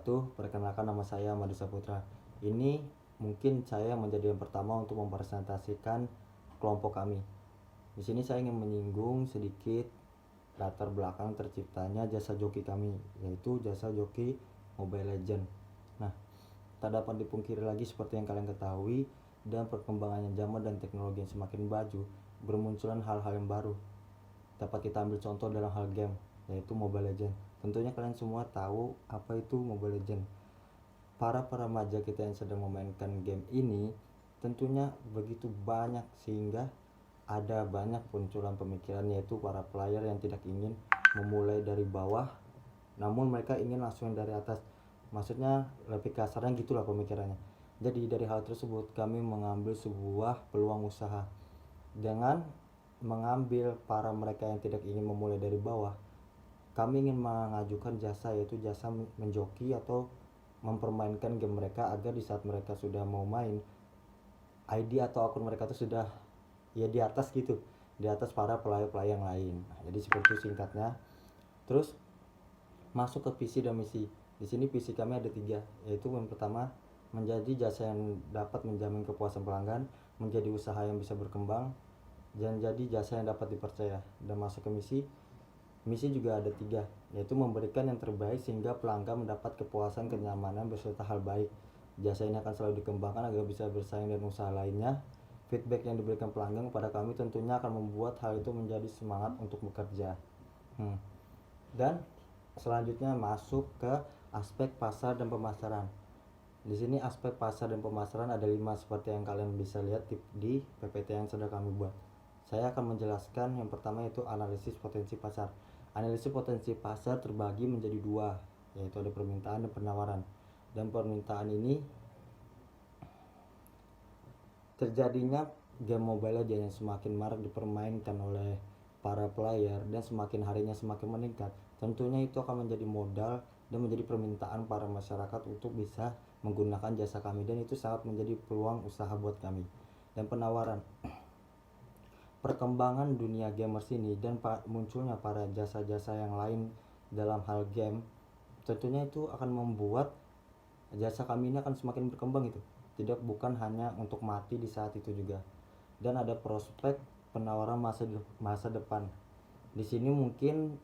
wabarakatuh. Perkenalkan, nama saya Madu Saputra. Ini mungkin saya menjadi yang pertama untuk mempresentasikan kelompok kami. Di sini saya ingin menyinggung sedikit latar belakang terciptanya jasa joki kami, yaitu jasa joki Mobile Legends. Nah, tak dapat dipungkiri lagi seperti yang kalian ketahui, dan perkembangannya zaman dan teknologi yang semakin maju, bermunculan hal-hal yang baru. Dapat kita ambil contoh dalam hal game, yaitu Mobile Legends. Tentunya kalian semua tahu apa itu Mobile Legends. Para remaja kita yang sedang memainkan game ini tentunya begitu banyak, sehingga ada banyak munculan pemikiran, yaitu para player yang tidak ingin memulai dari bawah, namun mereka ingin langsung dari atas. Maksudnya lebih kasarnya gitulah pemikirannya. Jadi dari hal tersebut kami mengambil sebuah peluang usaha dengan mengambil para mereka yang tidak ingin memulai dari bawah. Kami ingin mengajukan jasa, yaitu jasa menjoki atau mempermainkan game mereka, agar di saat mereka sudah mau main, ID atau akun mereka itu sudah ya di atas gitu, di atas para player-player yang lain. Jadi seperti itu singkatnya. Terus masuk ke visi dan misi. Di sini visi kami ada 3, yaitu yang pertama, menjadi jasa yang dapat menjamin kepuasan pelanggan, menjadi usaha yang bisa berkembang, dan jadi jasa yang dapat dipercaya. Dan masuk ke misi juga ada 3, yaitu memberikan yang terbaik sehingga pelanggan mendapat kepuasan, kenyamanan, beserta hal baik. Jasa ini akan selalu dikembangkan agar bisa bersaing dengan usaha lainnya. Feedback yang diberikan pelanggan kepada kami tentunya akan membuat hal itu menjadi semangat untuk bekerja. Dan selanjutnya masuk ke aspek pasar dan pemasaran. Di sini aspek pasar dan pemasaran ada 5, seperti yang kalian bisa lihat di PPT yang sudah kami buat. Saya akan menjelaskan yang pertama, yaitu analisis potensi pasar. Analisis potensi pasar terbagi menjadi 2, yaitu ada permintaan dan penawaran. Dan permintaan ini terjadinya game Mobile Legends yang semakin marak dipermainkan oleh para player dan semakin harinya semakin meningkat. Tentunya itu akan menjadi modal dan menjadi permintaan para masyarakat untuk bisa menggunakan jasa kami, dan itu sangat menjadi peluang usaha buat kami. Dan penawaran, perkembangan dunia gamers ini dan munculnya para jasa-jasa yang lain dalam hal game, tentunya itu akan membuat jasa kami ini akan semakin berkembang itu. Bukan hanya untuk mati di saat itu juga. Dan ada prospek penawaran masa depan. Di sini mungkin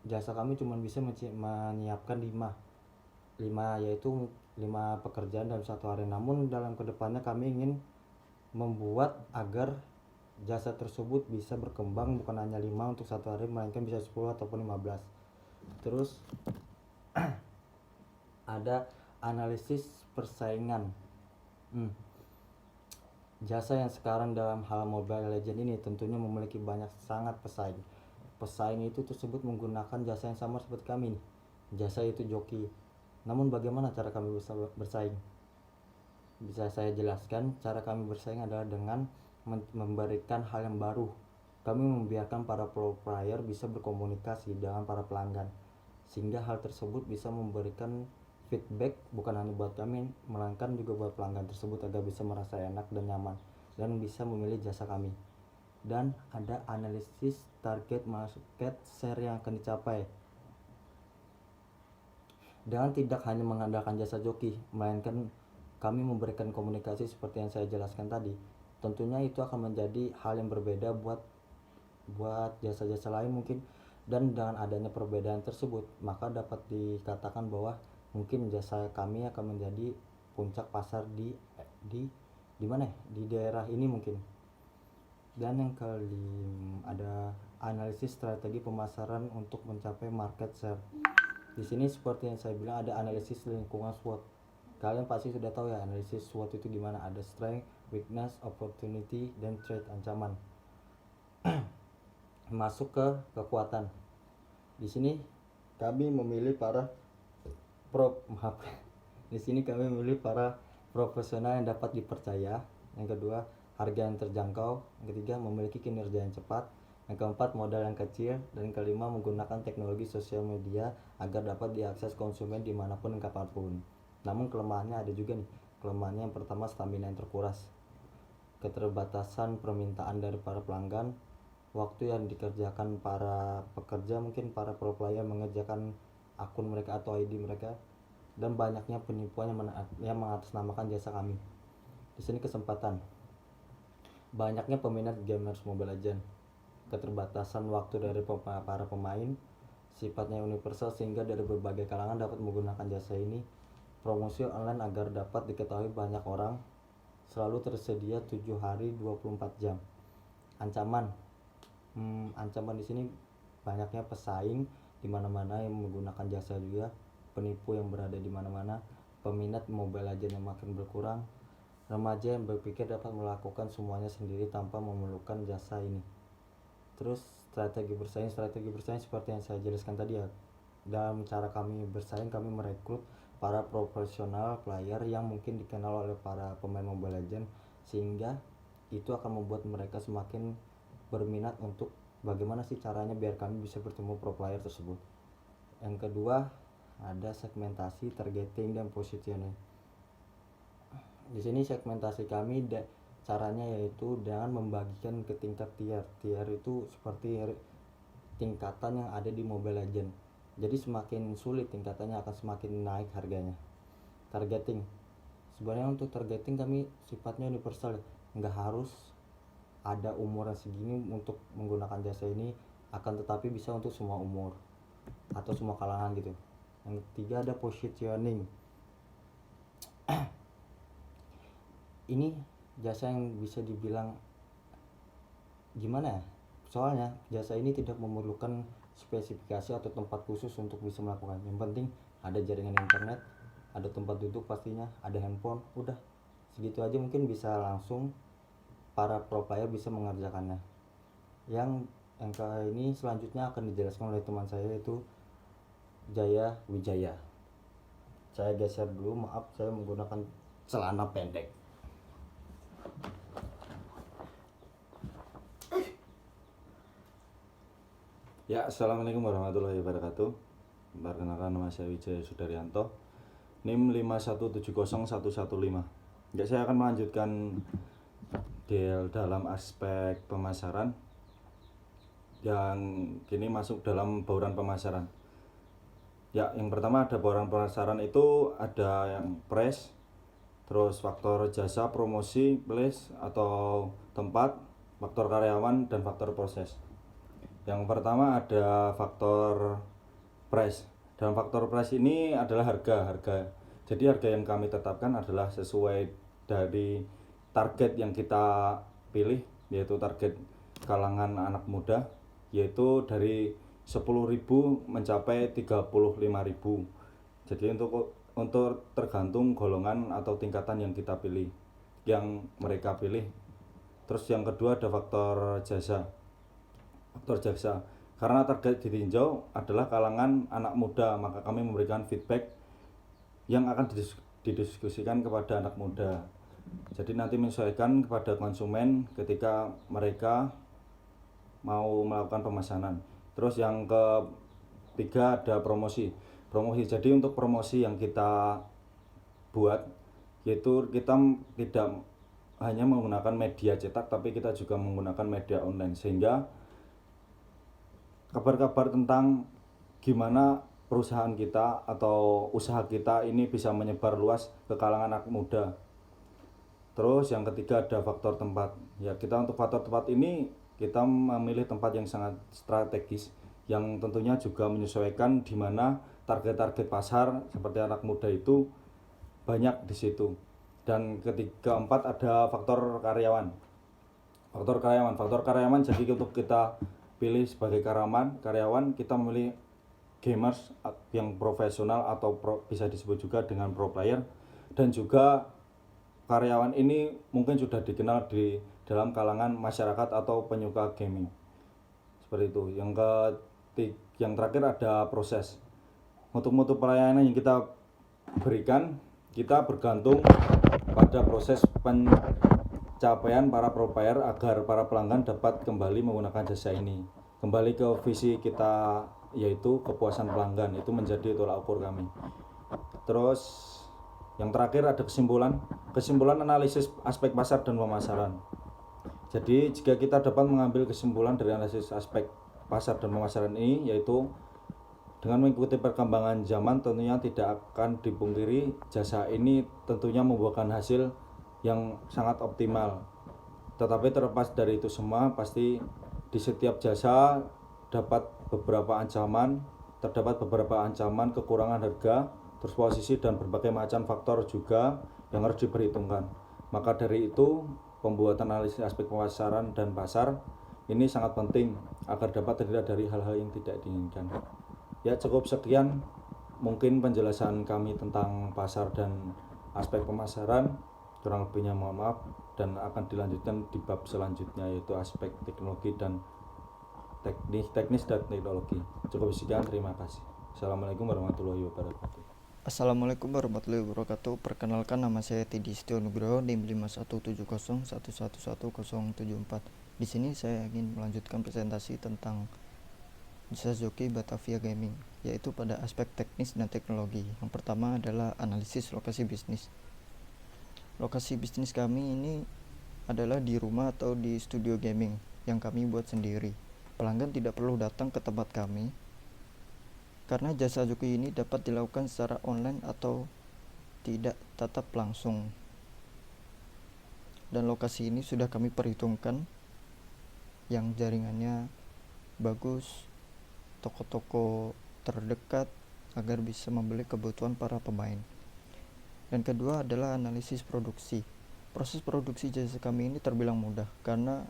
jasa kami cuma bisa menyiapkan 5, yaitu 5 pekerjaan dalam 1 hari. Namun dalam kedepannya kami ingin membuat agar jasa tersebut bisa berkembang, bukan hanya 5 untuk 1 hari, melainkan bisa 10 ataupun 15. Terus ada analisis persaingan. Jasa yang sekarang dalam hal Mobile Legends ini tentunya memiliki banyak sangat pesaing. Pesaing itu tersebut menggunakan jasa yang sama seperti kami nih. Jasa itu joki. Namun bagaimana cara kami bisa bersaing? Bisa saya jelaskan. Cara kami bersaing adalah dengan memberikan hal yang baru. Kami membiarkan para pro player bisa berkomunikasi dengan para pelanggan, sehingga hal tersebut bisa memberikan feedback bukan hanya buat kami, melainkan juga buat pelanggan tersebut, agar bisa merasa enak dan nyaman dan bisa memilih jasa kami. Dan ada analisis target market share yang akan dicapai dengan tidak hanya mengandalkan jasa joki, melainkan kami memberikan komunikasi seperti yang saya jelaskan tadi. Tentunya itu akan menjadi hal yang berbeda buat jasa-jasa lain mungkin. Dan dengan adanya perbedaan tersebut, maka dapat dikatakan bahwa mungkin jasa kami akan menjadi puncak pasar di mana ya? Di daerah ini mungkin. Dan yang kelima ada analisis strategi pemasaran untuk mencapai market share. Di sini seperti yang saya bilang, ada analisis lingkungan SWOT. Kalian pasti sudah tahu ya analisis SWOT itu gimana. Ada strength, weakness, opportunity, dan threat, ancaman. Masuk ke kekuatan. Di sini kami memilih para profesional yang dapat dipercaya. Yang kedua, harga yang terjangkau. Yang ketiga, memiliki kinerja yang cepat. Yang keempat, modal yang kecil. Dan yang kelima, menggunakan teknologi sosial media agar dapat diakses konsumen dimanapun dan kapanpun. Namun kelemahannya ada juga nih. Kelemahannya yang pertama, stamina yang terkuras, keterbatasan permintaan dari para pelanggan, waktu yang dikerjakan para pekerja, mungkin para pro player mengerjakan akun mereka atau ID mereka, dan banyaknya penipuan yang mengatasnamakan jasa kami. Di sini kesempatan. Banyaknya peminat gamers Mobile Legends, keterbatasan waktu dari para pemain, sifatnya universal sehingga dari berbagai kalangan dapat menggunakan jasa ini. Promosi online agar dapat diketahui banyak orang, selalu tersedia 7 hari 24 jam. Ancaman. Ancaman di sini banyaknya pesaing di mana-mana yang menggunakan jasa juga, penipu yang berada di mana-mana, peminat Mobile Legends yang makin berkurang, remaja yang berpikir dapat melakukan semuanya sendiri tanpa memerlukan jasa ini. Terus strategi bersaing seperti yang saya jelaskan tadi ya. Dalam cara kami bersaing, kami merekrut para profesional player yang mungkin dikenal oleh para pemain Mobile Legends, sehingga itu akan membuat mereka semakin berminat untuk bagaimana sih caranya biar kami bisa bertemu pro player tersebut. Yang kedua, ada segmentasi, targeting, dan positioning. Di sini segmentasi kami caranya yaitu dengan membagikan ke tingkat tier. Tier itu seperti tingkatan yang ada di Mobile Legends. Jadi semakin sulit tingkatannya akan semakin naik harganya. Targeting. Sebenarnya untuk targeting kami sifatnya universal, nggak harus ada umur segini untuk menggunakan jasa ini, akan tetapi bisa untuk semua umur atau semua kalangan gitu. Yang ketiga ada positioning. Ini jasa yang bisa dibilang gimana ya, soalnya jasa ini tidak memerlukan spesifikasi atau tempat khusus untuk bisa melakukan. Yang penting ada jaringan internet, ada tempat duduk pastinya, ada handphone, udah segitu aja mungkin bisa langsung para pro player bisa mengerjakannya. Yang kali ini selanjutnya akan dijelaskan oleh teman saya, yaitu Jaya Wijaya. Saya geser dulu, maaf saya menggunakan celana pendek. Ya, assalamualaikum warahmatullahi wabarakatuh. Perkenalkan, nama saya Wijaya Sudaryanto, NIM 5170115. Ya, saya akan melanjutkan dalam aspek pemasaran yang kini masuk dalam bauran pemasaran. Ya, yang pertama ada bauran pemasaran itu ada yang price, terus faktor jasa, promosi, place atau tempat, faktor karyawan, dan faktor proses. Yang pertama ada faktor price. Dalam faktor price ini adalah harga. Jadi harga yang kami tetapkan adalah sesuai dari target yang kita pilih, yaitu target kalangan anak muda, yaitu dari 10.000 mencapai 35.000. Jadi untuk tergantung golongan atau tingkatan yang kita pilih, yang mereka pilih. Terus yang kedua ada faktor jasa. Karena target ditinjau adalah kalangan anak muda, maka kami memberikan feedback yang akan didiskusikan kepada anak muda. Jadi nanti menyesuaikan kepada konsumen ketika mereka mau melakukan pemesanan. Terus yang ketiga ada promosi. Jadi untuk promosi yang kita buat, yaitu kita tidak hanya menggunakan media cetak, tapi kita juga menggunakan media online, sehingga kabar-kabar tentang gimana perusahaan kita atau usaha kita ini bisa menyebar luas ke kalangan anak muda. Terus yang ketiga ada faktor tempat. Ya, kita untuk faktor tempat ini kita memilih tempat yang sangat strategis, yang tentunya juga menyesuaikan di mana target-target pasar seperti anak muda itu banyak di situ. Dan ketiga, empat ada faktor karyawan. Faktor karyawan jadi untuk kita pilih sebagai karyawan kita memilih gamers yang profesional atau bisa disebut juga dengan pro player, dan juga karyawan ini mungkin sudah dikenal di dalam kalangan masyarakat atau penyuka gaming. Seperti itu. Yang terakhir ada proses. Untuk mutu pelayanan yang kita berikan, kita bergantung pada proses pencapaian para pro player agar para pelanggan dapat kembali menggunakan jasa ini. Kembali ke visi kita, yaitu kepuasan pelanggan, itu menjadi tolak ukur kami. Terus yang terakhir ada kesimpulan analisis aspek pasar dan pemasaran. Jadi jika kita dapat mengambil kesimpulan dari analisis aspek pasar dan pemasaran ini, yaitu Dengan mengikuti perkembangan zaman, tentunya tidak akan dipungkiri jasa ini tentunya membuahkan hasil yang sangat optimal. Tetapi terlepas dari itu semua, pasti di setiap jasa terdapat beberapa ancaman kekurangan harga, terus posisi dan berbagai macam faktor juga yang harus diperhitungkan. Maka dari itu, pembuatan analisis aspek pemasaran dan pasar ini sangat penting agar dapat terhindar dari hal-hal yang tidak diinginkan. Ya, cukup sekian mungkin penjelasan kami tentang pasar dan aspek pemasaran. Kurang lebihnya mohon maaf, dan akan dilanjutkan di bab selanjutnya, yaitu aspek teknologi dan teknis dan teknologi. Cukup sekian, terima kasih. Assalamualaikum warahmatullahi wabarakatuh. Assalamualaikum warahmatullahi wabarakatuh. Perkenalkan, nama saya Tidi Setio Nugroho, NIM 517011111074. Di sini saya ingin melanjutkan presentasi tentang jasa joki Batavia Gaming, yaitu pada aspek teknis dan teknologi. Yang pertama adalah analisis lokasi bisnis. Lokasi bisnis kami ini adalah di rumah atau di studio gaming yang kami buat sendiri. Pelanggan tidak perlu datang ke tempat kami, karena jasa joki ini dapat dilakukan secara online atau tidak tatap langsung. Dan lokasi ini sudah kami perhitungkan yang jaringannya bagus, toko-toko terdekat agar bisa membeli kebutuhan para pemain. Dan kedua adalah analisis produksi. Proses produksi jasa kami ini terbilang mudah karena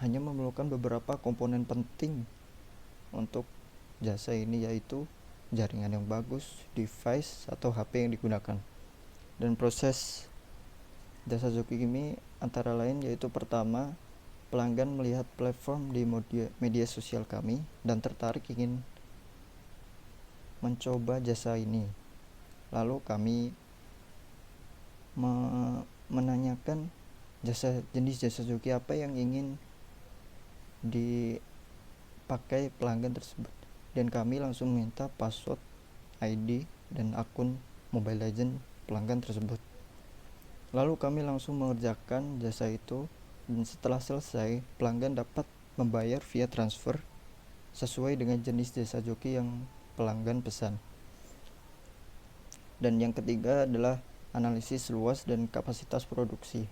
hanya memerlukan beberapa komponen penting untuk jasa ini, yaitu jaringan yang bagus, device atau HP yang digunakan. Dan proses jasa joki ini antara lain yaitu pertama, pelanggan melihat platform di media sosial kami dan tertarik ingin mencoba jasa ini. Lalu kami menanyakan jenis jasa joki apa yang ingin dipakai pelanggan tersebut, dan kami langsung minta password, ID, dan akun Mobile Legends pelanggan tersebut. Lalu kami langsung mengerjakan jasa itu, dan setelah selesai pelanggan dapat membayar via transfer sesuai dengan jenis jasa joki yang pelanggan pesan. Dan yang ketiga adalah analisis luas dan kapasitas produksi.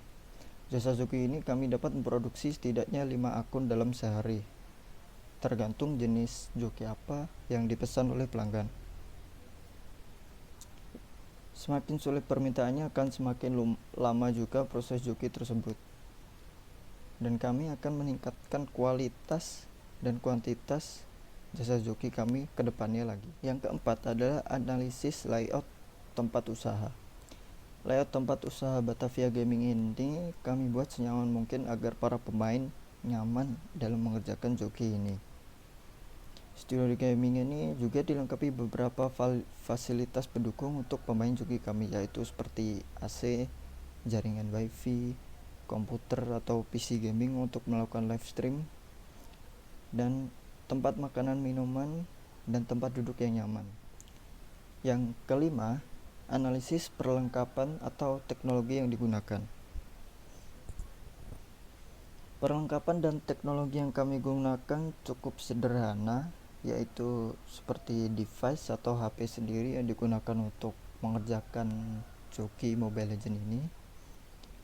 Jasa joki ini kami dapat memproduksi setidaknya 5 akun dalam sehari, tergantung jenis joki apa yang dipesan oleh pelanggan. Semakin sulit permintaannya akan semakin lama juga proses joki tersebut, dan kami akan meningkatkan kualitas dan kuantitas jasa joki kami ke depannya lagi. Yang keempat adalah analisis layout tempat usaha. Layout tempat usaha Batavia Gaming ini kami buat senyaman mungkin agar para pemain nyaman dalam mengerjakan joki ini. Studio gaming ini juga dilengkapi beberapa fasilitas pendukung untuk pemain joki kami, yaitu seperti AC, jaringan wifi, komputer atau PC gaming untuk melakukan live stream, dan tempat makanan minuman dan tempat duduk yang nyaman. Yang kelima, analisis perlengkapan atau teknologi yang digunakan. Perlengkapan dan teknologi yang kami gunakan cukup sederhana, yaitu seperti device atau HP sendiri yang digunakan untuk mengerjakan joki Mobile Legends ini,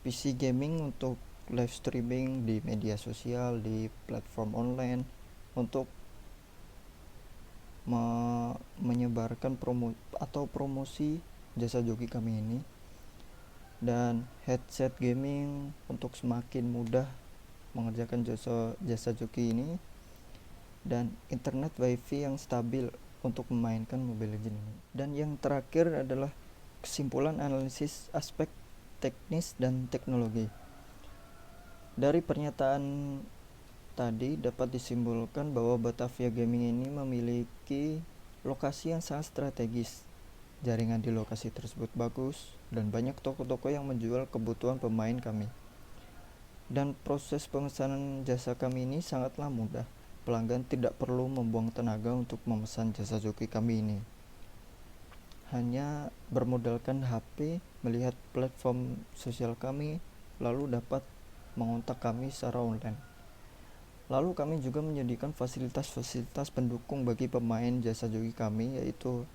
PC gaming untuk live streaming di media sosial, di platform online, untuk menyebarkan promosi jasa joki kami ini, dan headset gaming untuk semakin mudah mengerjakan jasa joki ini, dan internet wifi yang stabil untuk memainkan Mobile Legends ini. Dan yang terakhir adalah kesimpulan analisis aspek teknis dan teknologi. Dari pernyataan tadi dapat disimpulkan bahwa Batavia Gaming ini memiliki lokasi yang sangat strategis. Jaringan di lokasi tersebut bagus dan banyak toko-toko yang menjual kebutuhan pemain kami. Dan proses pemesanan jasa kami ini sangatlah mudah. Pelanggan tidak perlu membuang tenaga untuk memesan jasa joki kami ini. Hanya bermodalkan HP, melihat platform sosial kami, lalu dapat mengontak kami secara online. Lalu kami juga menyediakan fasilitas-fasilitas pendukung bagi pemain jasa joki kami, yaitu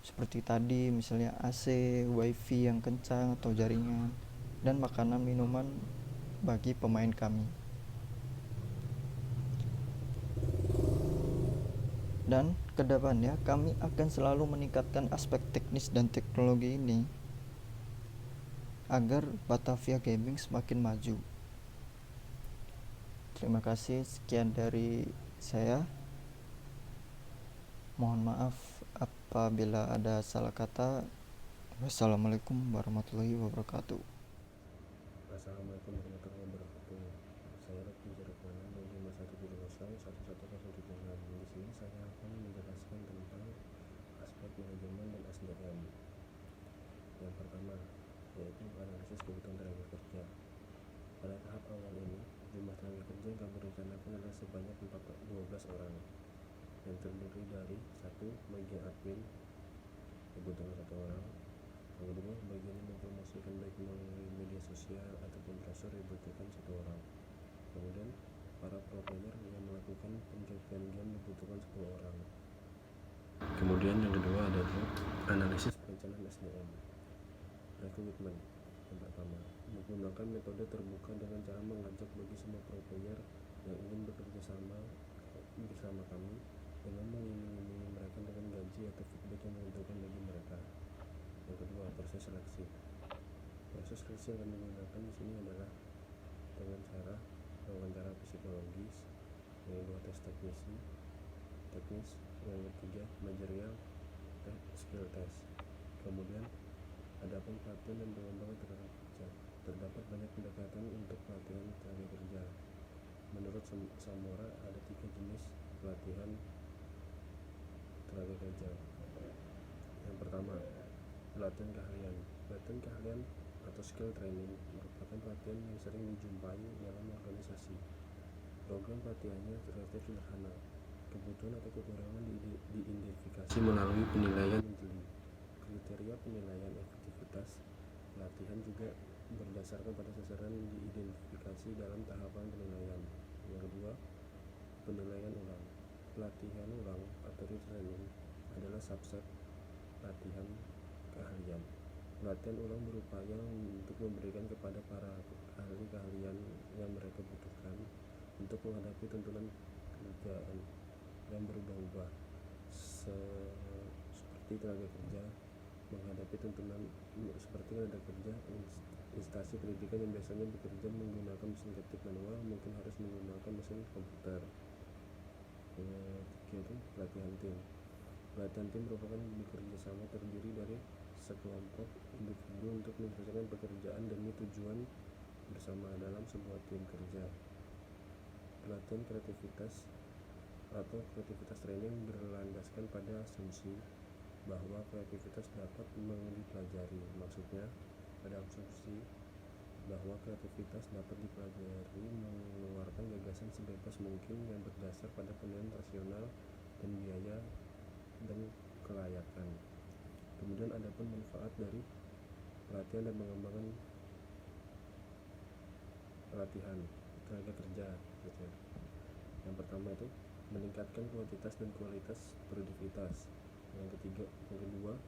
seperti tadi misalnya AC, wifi yang kencang atau jaringan, dan makanan minuman bagi pemain kami. Dan kedepannya kami akan selalu meningkatkan aspek teknis dan teknologi ini agar Batavia Gaming semakin maju. Terima kasih, sekian dari saya. Mohon maaf apabila ada salah kata. Wassalamualaikum warahmatullahi wabarakatuh. Assalamualaikum warahmatullahi wabarakatuh. Saya Rekti Jarakmana dari 5170111036. Di sini saya akan menjelaskan tentang aspek manajemen dan SDM. Yang pertama yaitu analisis kebutuhan tenaga kerja. Pada tahap awal ini, jumlah tenaga kerja yang kami rencanakan adalah sebanyak 12 orang, yang terdiri dari 1. Bagian admin, kebutuhan 1 orang. Yang kedua, bagian yang mempromosikan baik melalui media sosial ataupun brosur dibutuhkan 1 orang. Kemudian para pro player yang melakukan penjagaan game dibutuhkan 10 orang. Kemudian yang kedua adalah analisis perencanaan SDM. Rekrutmen. Yang pertama, menggunakan metode terbuka dengan cara mengajak bagi semua pro player yang ingin bekerja sama bersama kami dengan mengiming-imingi mereka dengan gaji atau feedback yang menguntungkan bagi mereka. Yang kedua, proses seleksi. Proses seleksi yang kami gunakan di sini adalah dengan cara wawancara psikologis, yang kedua tes teknis, yang ketiga manajerial, skill test. Kemudian adapun pelatihan dan pengembangan tenaga kerja. Terdapat banyak pendekatan untuk pelatihan tenaga kerja. Menurut Samora ada 3 jenis pelatihan tenaga kerja. Yang pertama, pelatihan keahlian. Pelatihan keahlian atau skill training merupakan pelatihan yang sering dijumpai dalam organisasi. Program pelatihannya relatif sederhana. Kebutuhan atau kekurangan diidentifikasi melalui penilaian yang jeli. Kriteria penilaian efektivitas pelatihan juga berdasarkan pada sasaran diidentifikasi dalam tahapan penilaian. Yang kedua, penilaian ulang. Pelatihan ulang atau retraining adalah subset pelatihan keahlian. Pelatihan ulang berupaya untuk memberikan kepada para ahli keahlian yang mereka butuhkan untuk menghadapi tuntutan kerjaan yang berubah-ubah, seperti tenaga kerja menghadapi tuntunan seperti tenaga kerja instansi pendidikan yang biasanya bekerja menggunakan mesin ketik manual mungkin harus menggunakan mesin komputer. Ketiga, pelatihan tim. Pelatihan tim merupakan bekerja sama terdiri dari sekelompok individu untuk menyelesaikan pekerjaan demi tujuan bersama dalam sebuah tim kerja. Pelatihan kreativitas atau kreativitas training berlandaskan pada asumsi bahwa kreativitas dapat dipelajari. Maksudnya pada asumsi bahwa kreativitas dapat dipelajari mengeluarkan gagasan sebebas mungkin yang berdasar pada penilaian rasional dan biaya dan kelayakan. Kemudian ada pun manfaat dari pelatihan dan pengembangan pelatihan tenaga kerja. Yang pertama itu meningkatkan kuantitas dan kualitas produktivitas. Yang kedua,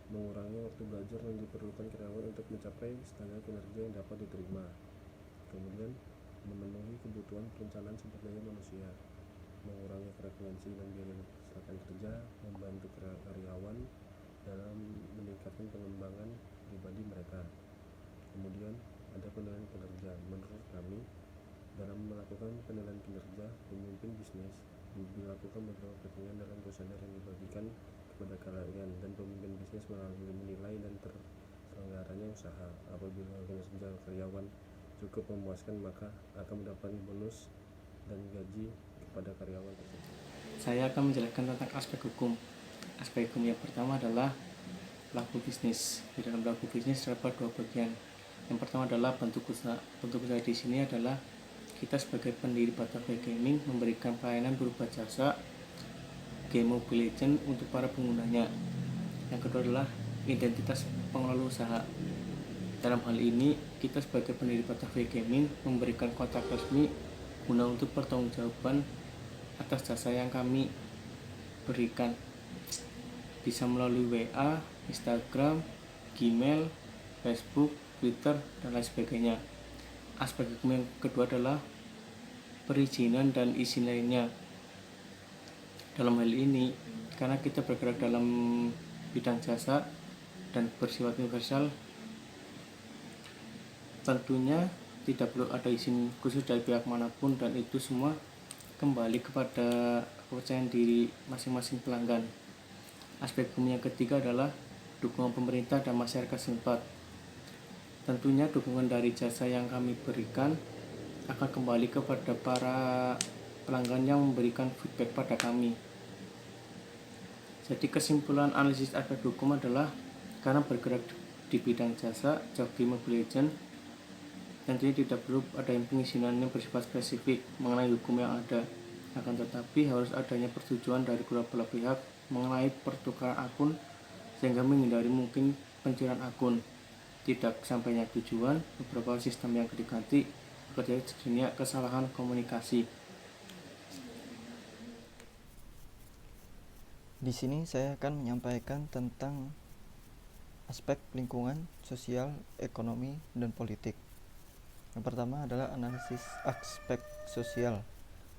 mengurangi waktu belajar yang diperlukan karyawan untuk mencapai standar kinerja yang dapat diterima. Kemudian memenuhi kebutuhan perencanaan sumber daya manusia, mengurangi frekuensi dan biaya kecelakaan kerja, membantu karyawan dalam meningkatkan pengembangan pribadi mereka. Kemudian ada penilaian kinerja. Menurut kami, dalam melakukan penilaian kinerja pemimpin bisnis dilakukan beberapa pertanyaan dalam kuesioner yang dibagikan kepada karyawan, dan pemimpin bisnis melalui menilai dan terselenggaranya usaha. Apabila kinerja karyawan cukup memuaskan, maka akan mendapatkan bonus dan gaji kepada karyawan tersebut. Saya akan menjelaskan tentang aspek hukum. Aspek hukum yang pertama adalah pelaku bisnis. Di dalam pelaku bisnis terdapat 2 bagian. Yang pertama adalah bentuk usaha. Bentuk usaha di sini adalah kita sebagai pendiri Batavia Gaming memberikan pelayanan berupa jasa game Mobile Legends untuk para penggunanya. Yang kedua adalah identitas pengelola usaha. Dalam hal ini, kita sebagai pendiri Batavia Gaming memberikan kontak resmi guna untuk pertanggungjawaban atas jasa yang kami berikan. Bisa melalui WA, Instagram, Gmail, Facebook, Twitter, dan lain sebagainya. Aspek hukum yang kedua adalah perizinan dan izin lainnya. Dalam hal ini, karena kita bergerak dalam bidang jasa dan bersifat universal, tentunya tidak perlu ada izin khusus dari pihak manapun, dan itu semua kembali kepada kepercayaan diri masing-masing pelanggan. Aspek hukum yang ketiga adalah dukungan pemerintah dan masyarakat setempat. Tentunya dukungan dari jasa yang kami berikan akan kembali kepada para pelanggan yang memberikan feedback pada kami. Jadi kesimpulan analisis aspek hukum adalah karena bergerak di bidang jasa, joki Mobile Legends, tentunya tidak perlu ada yang pengizinan yang bersifat spesifik mengenai hukum yang ada. Akan tetapi harus adanya persetujuan dari kedua belah pihak mengenai pertukaran akun sehingga menghindari mungkin pencurian akun. Tidak sampainya tujuan, beberapa sistem yang diganti terjadinya kesalahan komunikasi. Di sini saya akan menyampaikan tentang aspek lingkungan, sosial, ekonomi, dan politik. Yang pertama adalah analisis aspek sosial.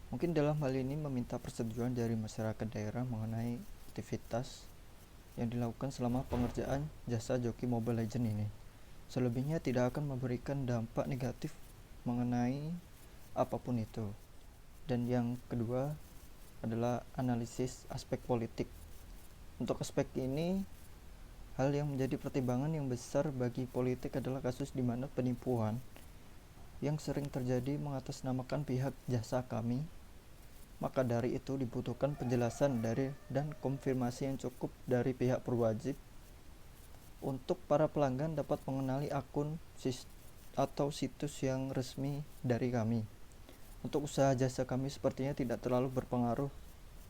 Mungkin dalam hal ini meminta persetujuan dari masyarakat daerah mengenai aktivitas yang dilakukan selama pengerjaan jasa joki Mobile Legends ini. Selebihnya tidak akan memberikan dampak negatif mengenai apapun itu. Dan yang kedua adalah analisis aspek politik. Untuk aspek ini, hal yang menjadi pertimbangan yang besar bagi politik adalah kasus di mana penipuan yang sering terjadi mengatasnamakan pihak jasa kami. Maka dari itu dibutuhkan penjelasan dari dan konfirmasi yang cukup dari pihak berwajib untuk para pelanggan dapat mengenali akun atau situs yang resmi dari kami. Untuk usaha jasa kami sepertinya tidak terlalu berpengaruh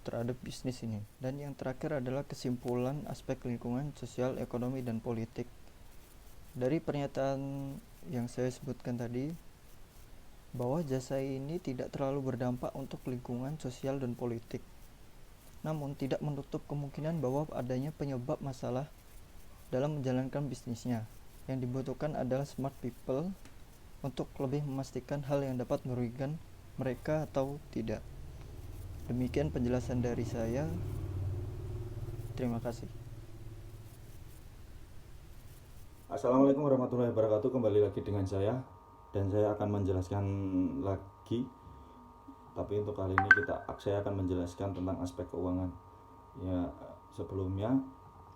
terhadap bisnis ini. Dan yang terakhir adalah kesimpulan aspek lingkungan, sosial, ekonomi, dan politik. Dari pernyataan yang saya sebutkan tadi, bahwa jasa ini tidak terlalu berdampak untuk lingkungan, sosial, dan politik. Namun tidak menutup kemungkinan bahwa adanya penyebab masalah dalam menjalankan bisnisnya. Yang dibutuhkan adalah smart people untuk lebih memastikan hal yang dapat merugikan mereka atau tidak. Demikian penjelasan dari saya. Terima kasih. Assalamualaikum warahmatullahi wabarakatuh. Kembali lagi dengan saya, dan saya akan menjelaskan lagi, tapi untuk kali ini saya akan menjelaskan tentang aspek keuangan. Ya, sebelumnya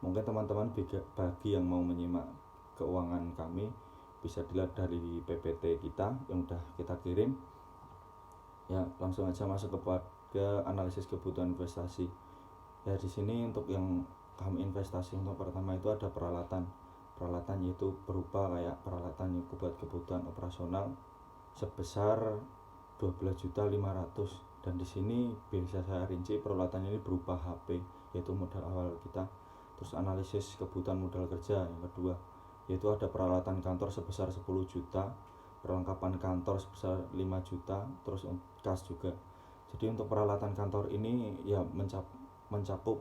mungkin teman-teman bagi yang mau menyimak keuangan kami bisa dilihat dari PPT kita yang udah kita kirim. Ya, langsung aja masuk ke analisis kebutuhan investasi. Ya, di sini untuk yang kami investasi untuk pertama itu ada peralatan yaitu berupa kayak peralatan yang buat kebutuhan operasional sebesar 12.500.000, dan di sini bisa saya rinci peralatan ini berupa HP yaitu modal awal kita. Terus analisis kebutuhan modal kerja yang kedua yaitu ada peralatan kantor sebesar 10 juta, perlengkapan kantor sebesar 5 juta, terus kas juga. Jadi untuk peralatan kantor ini ya mencakup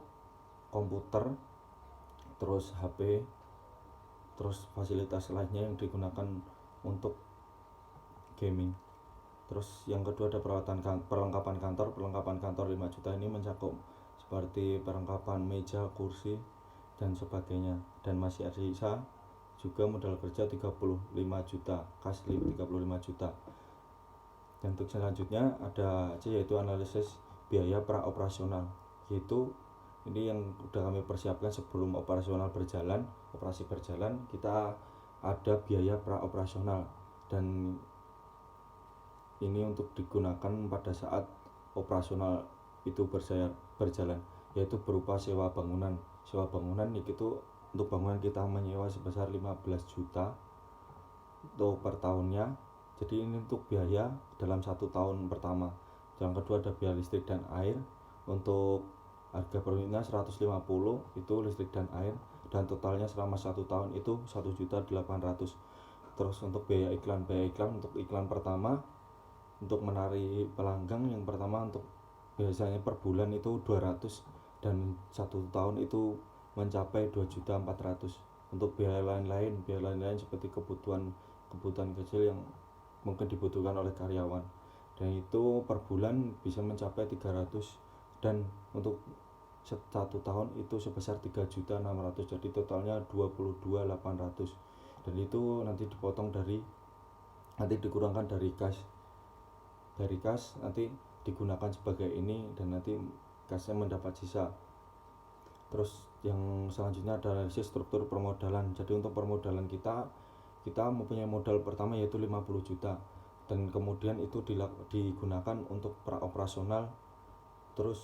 komputer, terus HP, terus fasilitas lainnya yang digunakan untuk gaming. Terus yang kedua ada perlengkapan kantor 5 juta, ini mencakup seperti perlengkapan meja, kursi, dan sebagainya. Dan masih ada sisa juga modal kerja 35 juta, kas 35 juta. Dan untuk selanjutnya ada yaitu analisis biaya praoperasional, yaitu ini yang sudah kami persiapkan sebelum operasi berjalan, kita ada biaya praoperasional, dan ini untuk digunakan pada saat operasional itu berjalan, yaitu berupa sewa bangunan itu untuk bangunan kita menyewa sebesar 15 juta untuk per tahunnya. Jadi ini untuk biaya dalam 1 tahun pertama. Yang kedua ada biaya listrik dan air. Untuk harga per unitnya 150 itu listrik dan air, dan totalnya selama 1 tahun itu 1.800.000. Terus untuk biaya iklan untuk iklan pertama untuk menarik pelanggang, yang pertama untuk biasanya per bulan itu 200, dan 1 tahun itu mencapai 2.400.000. Untuk biaya lain-lain seperti kebutuhan kecil yang mungkin dibutuhkan oleh karyawan, dan itu per bulan bisa mencapai 300, dan untuk 1 tahun itu sebesar 3.600.000, jadi totalnya 22.800, dan itu nanti dikurangkan dari kas nanti digunakan sebagai ini, dan nanti kasnya mendapat sisa. Terus yang selanjutnya adalah analisis struktur permodalan. Jadi untuk permodalan kita mempunyai modal pertama yaitu 50 juta, dan kemudian itu digunakan untuk operasional terus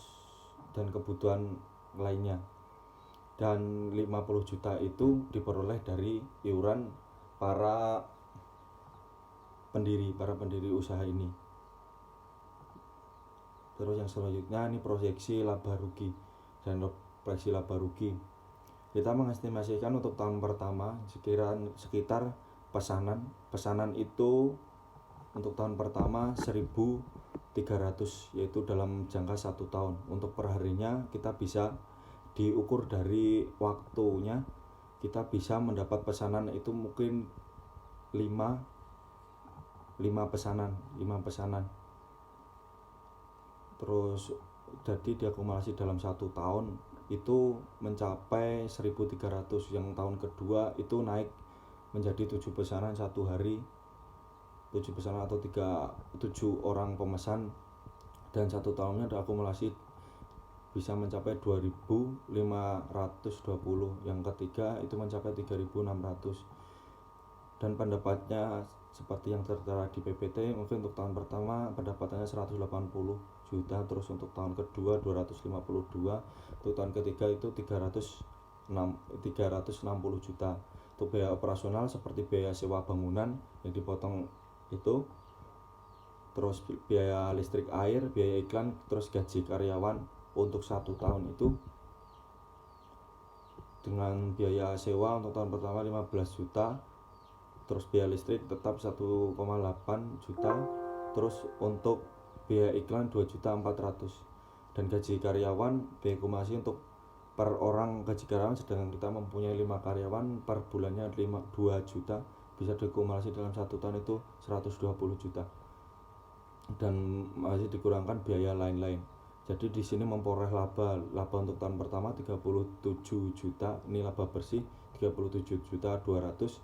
dan kebutuhan lainnya, dan 50 juta itu diperoleh dari iuran para pendiri usaha ini. Terus yang selanjutnya ini proyeksi laba rugi. Dan proyeksi laba rugi kita mengestimasikan untuk tahun pertama sekitar pesanan itu untuk tahun pertama 1.300, yaitu dalam jangka 1 tahun. Untuk perharinya kita bisa diukur dari waktunya, kita bisa mendapat pesanan itu mungkin 5 pesanan. Terus jadi diakumulasi dalam 1 tahun itu mencapai 1.300. Yang tahun kedua itu naik menjadi 7 pesanan 1 hari, 7 pesanan atau 7 orang pemesan, dan 1 tahunnya diakumulasi bisa mencapai 2.520. Yang ketiga itu mencapai 3.600, dan pendapatnya seperti yang tertera di PPT. Mungkin untuk tahun pertama pendapatannya 180 juta, terus untuk tahun kedua 252, untuk tahun ketiga itu 360 juta. Untuk biaya operasional seperti biaya sewa bangunan yang dipotong itu, terus biaya listrik, air, biaya iklan, terus gaji karyawan untuk 1 tahun itu dengan biaya sewa untuk tahun pertama 15 juta, terus biaya listrik tetap 1,8 juta, terus untuk biaya iklan 2.400.000, dan gaji karyawan diakumulasi untuk per orang gaji karyawan, sedangkan kita mempunyai 5 karyawan, per bulannya 2 juta, bisa diakumulasi dalam 1 tahun itu 120 juta, dan masih dikurangkan biaya lain-lain. Jadi di sini memperoleh laba untuk tahun pertama 37 juta, ini laba bersih 37.200.000,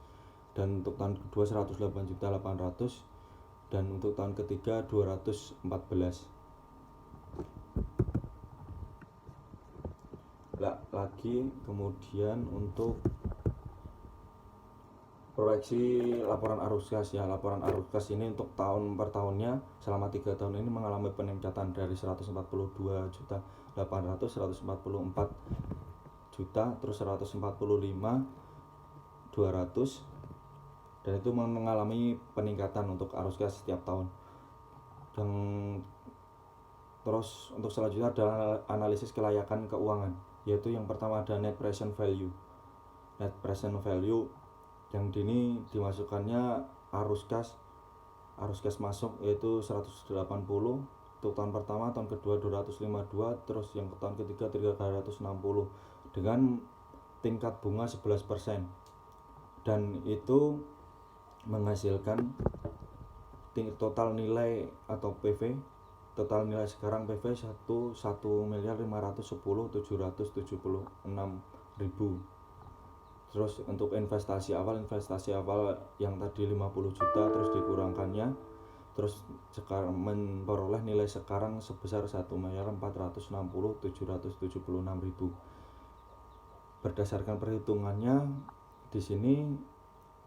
dan untuk tahun kedua 108.800.000, dan untuk tahun ketiga 214. Lagi kemudian untuk proyeksi laporan arus kas ya. Laporan arus kas ini untuk tahun per tahunnya selama 3 tahun ini mengalami peningkatan dari 142 juta 800, 144 juta, terus 145 200, dan itu mengalami peningkatan untuk arus kas setiap tahun. Dan terus untuk selanjutnya adalah analisis kelayakan keuangan, yaitu yang pertama ada net present value. Net present value yang ini dimasukkannya arus kas masuk yaitu 180, untuk tahun pertama, tahun kedua 252, terus yang tahun ketiga 360, dengan tingkat bunga 11%, dan itu menghasilkan total nilai atau PV. Total nilai sekarang PV 1.510.776.000. Terus untuk investasi awal yang tadi 50 juta terus dikurangkannya, terus sekarang memperoleh nilai sekarang sebesar 1.460.776.000. Berdasarkan perhitungannya di sini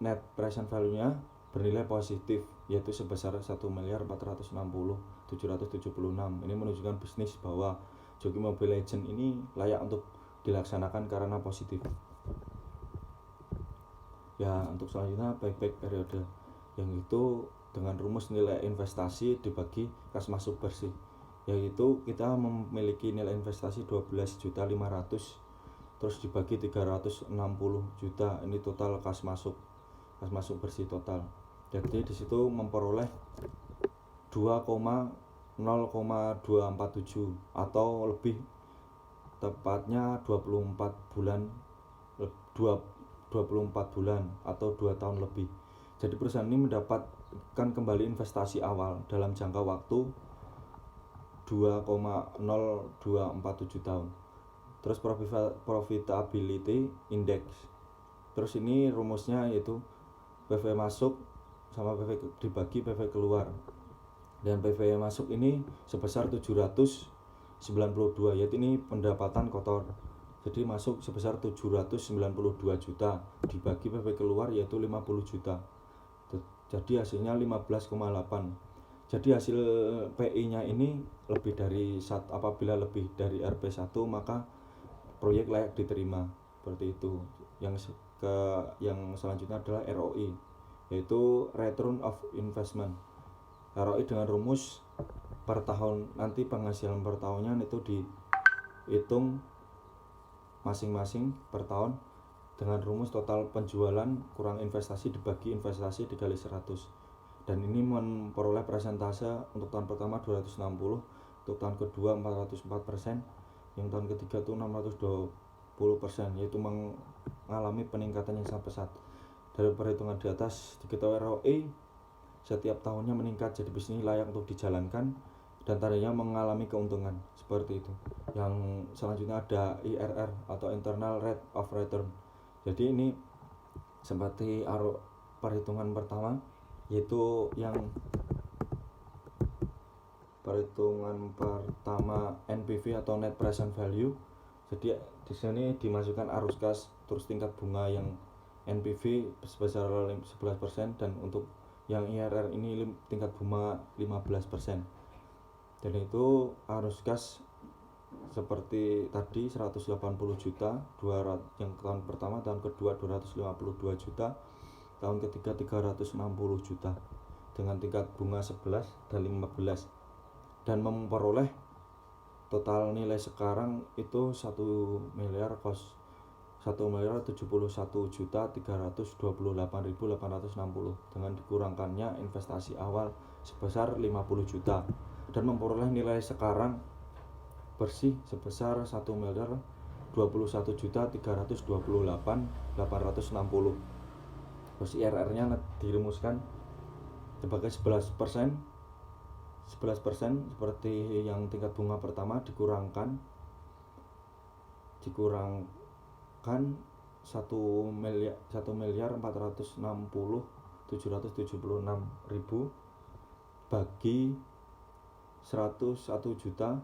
net present value-nya bernilai positif, yaitu sebesar 1.460.776. Ini menunjukkan bisnis bahwa Joki Mobile Legends ini layak untuk dilaksanakan karena positif. Ya, untuk selanjutnya payback periode, yang itu dengan rumus nilai investasi dibagi kas masuk bersih, yaitu kita memiliki nilai investasi 12.500.000, terus dibagi 360 juta, ini total kas masuk bersih total. Jadi di situ memperoleh 2,247 atau lebih tepatnya 24 bulan atau 2 tahun lebih. Jadi perusahaan ini mendapatkan kembali investasi awal dalam jangka waktu 2,0247 tahun. Terus profitability index. Terus ini rumusnya yaitu PV masuk sama PV dibagi PV keluar. Dan PV masuk ini sebesar 792, yaitu ini pendapatan kotor. Jadi masuk sebesar 792 juta dibagi PV keluar yaitu 50 juta. Jadi hasilnya 15,8. Jadi hasil PI-nya ini apabila lebih dari RP1 maka proyek layak diterima. Seperti itu. Yang selanjutnya adalah ROI, yaitu Return of Investment. ROI dengan rumus per tahun, nanti penghasilan per tahunnya itu dihitung masing-masing per tahun dengan rumus total penjualan kurang investasi dibagi investasi dikali 100. Dan ini memperoleh persentase untuk tahun pertama 260, untuk tahun kedua 404%, yang tahun ketiga itu 620%, yaitu mengalami peningkatan yang sangat pesat. Dari perhitungan di atas diketahui ROI setiap tahunnya meningkat, jadi bisnis ini layak untuk dijalankan dan tadinya mengalami keuntungan, seperti itu. Yang selanjutnya ada IRR atau Internal Rate of Return. Jadi ini seperti perhitungan pertama, yaitu yang perhitungan pertama NPV atau Net Present Value. Jadi di sini dimasukkan arus kas, terus tingkat bunga yang NPV sebesar 11%, dan untuk yang IRR ini tingkat bunga 15%. Dan itu arus kas seperti tadi 180 juta, yang tahun pertama, tahun kedua 252 juta, tahun ketiga 360 juta dengan tingkat bunga 11 dan 15, dan memperoleh total nilai sekarang itu 1.071.328.860 dengan dikurangkannya investasi awal sebesar 50 juta dan memperoleh nilai sekarang bersih sebesar 1.021.328.860. Terus IRR-nya dirumuskan sebagai 11% seperti yang tingkat bunga pertama dikurangkan 1.460.776.000 bagi 101 juta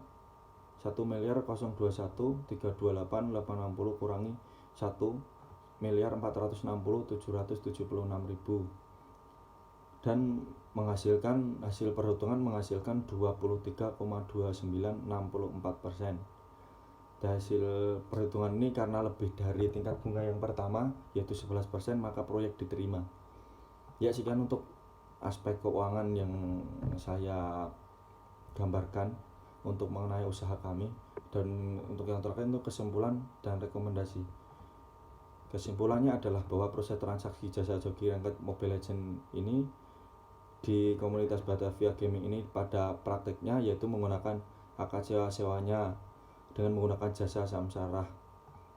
1.021.328.860 kurangi 1.460.776.000 dan menghasilkan hasil perhitungan menghasilkan 23,2964%. Dan hasil perhitungan ini karena lebih dari tingkat bunga yang pertama yaitu 11%, maka proyek diterima. Ya, sekian untuk aspek keuangan yang saya gambarkan untuk mengenai usaha kami. Dan untuk yang terkait itu kesimpulan dan rekomendasi. Kesimpulannya adalah bahwa proses transaksi jasa joki Ranked Mobile Legends ini di komunitas Batavia Gaming ini pada prakteknya yaitu menggunakan akad sewa-sewanya dengan menggunakan jasa samsarah,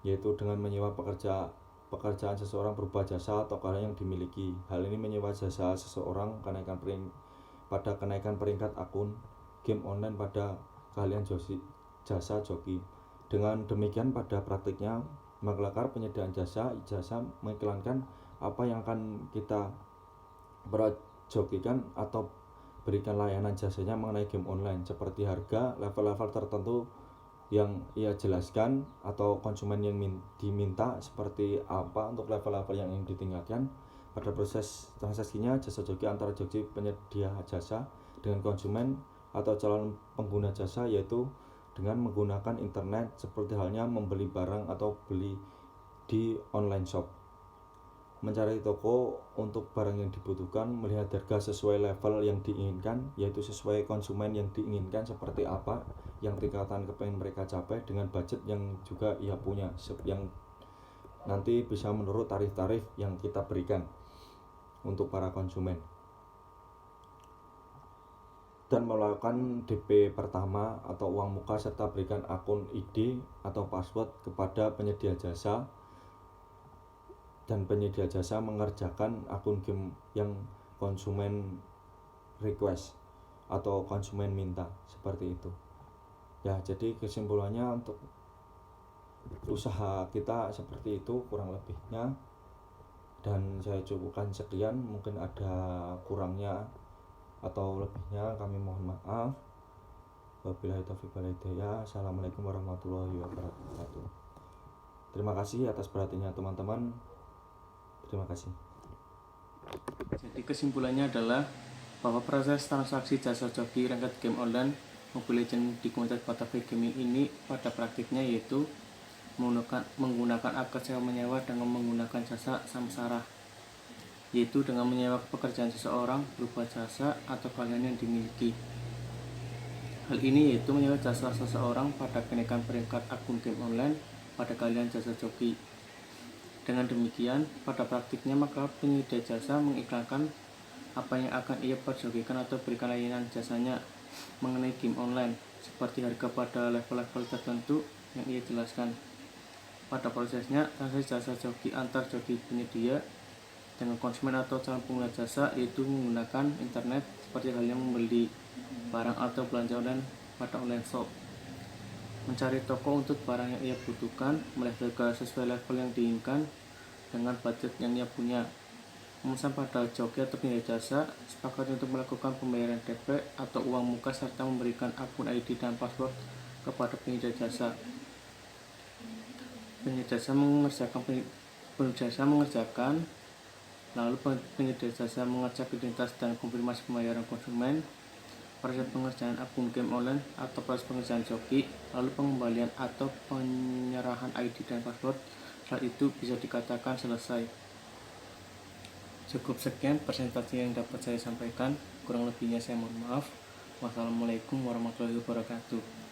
yaitu dengan menyewa pekerjaan seseorang berupa jasa atau karya yang dimiliki. Hal ini menyewa jasa seseorang pada kenaikan peringkat akun game online pada keahlian jasa joki. Dengan demikian pada praktiknya mengelakar penyediaan jasa mengiklankan apa yang akan kita jokikan atau berikan layanan jasanya mengenai game online, seperti harga, level-level tertentu yang ia jelaskan atau konsumen yang diminta seperti apa untuk level-level yang ingin ditingkatkan. Pada proses transaksinya jasa joki antara joki penyedia jasa dengan konsumen atau calon pengguna jasa, yaitu dengan menggunakan internet seperti halnya membeli barang atau beli di online shop, mencari toko untuk barang yang dibutuhkan, melihat harga sesuai level yang diinginkan, yaitu sesuai konsumen yang diinginkan seperti apa yang tingkatan kepengen mereka capai dengan budget yang juga ia punya, yang nanti bisa menurut tarif-tarif yang kita berikan untuk para konsumen. dan melakukan DP pertama atau uang muka serta berikan akun ID atau password kepada penyedia jasa, dan penyedia jasa mengerjakan akun game yang konsumen request atau konsumen minta, seperti itu. Ya, jadi kesimpulannya untuk usaha kita seperti itu kurang lebihnya, dan saya cukupkan sekian. Mungkin ada kurangnya atau lebihnya kami mohon maaf. Wabillahi taufiq wal hidayah. Assalamualaikum warahmatullahi wabarakatuh. Terima kasih atas perhatiannya teman-teman. Terima kasih. Jadi kesimpulannya adalah bahwa proses transaksi jasa joki rangkaian game online Mobile Legends di komunitas Butterfly Gaming ini pada praktiknya yaitu menggunakan akad sewa menyewa dengan menggunakan jasa samsara, yaitu dengan menyewa pekerjaan seseorang berupa jasa atau kalian yang dimiliki. Hal ini yaitu menyewa jasa seseorang pada kenaikan peringkat akun game online pada kalian jasa joki. Dengan demikian, pada praktiknya maka penyedia jasa mengiklankan apa yang akan ia perjokikan atau berikan layanan jasanya mengenai game online, seperti harga pada level-level tertentu yang ia jelaskan. Pada prosesnya, transaksi jasa joki antar joki penyedia dengan konsumen atau calon pengguna jasa yaitu menggunakan internet, seperti halnya membeli barang atau belanja online pada online shop, mencari toko untuk barang yang ia butuhkan, melihat harga sesuai level yang diinginkan dengan budget yang ia punya, memesan pada joki atau penyedia jasa, sepakat untuk melakukan pembayaran DP atau uang muka, serta memberikan akun ID dan password kepada penyedia jasa. Penyedia jasa mengerjakan, lalu penyedia jasa mengecek identitas dan konfirmasi pembayaran konsumen, proses pengerjaan akun game online atau proses pengerjaan joki, lalu pengembalian atau penyerahan ID dan password. Setelah itu bisa dikatakan selesai. Cukup sekian presentasi yang dapat saya sampaikan, kurang lebihnya saya mohon maaf. Wassalamualaikum warahmatullahi wabarakatuh.